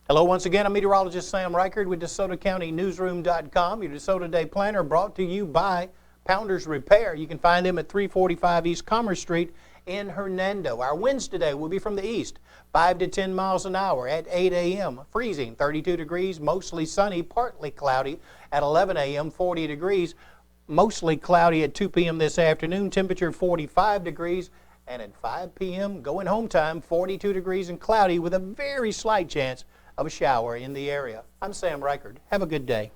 Hello once again, I'm meteorologist Sam Reichard with DeSotoCountyNewsroom.com. Your DeSoto Day Planner brought to you by Pounders Repair. You can find them at 345 East Commerce Street in Hernando. Our winds today will be from the east, 5 to 10 miles an hour at 8 a.m. Freezing, 32 degrees, mostly sunny, partly cloudy at 11 a.m., 40 degrees. Mostly cloudy at 2 p.m. this afternoon, temperature 45 degrees. And at 5 p.m., going home time, 42 degrees and cloudy with a very slight chance of a shower in the area. I'm Sam Reichard. Have a good day.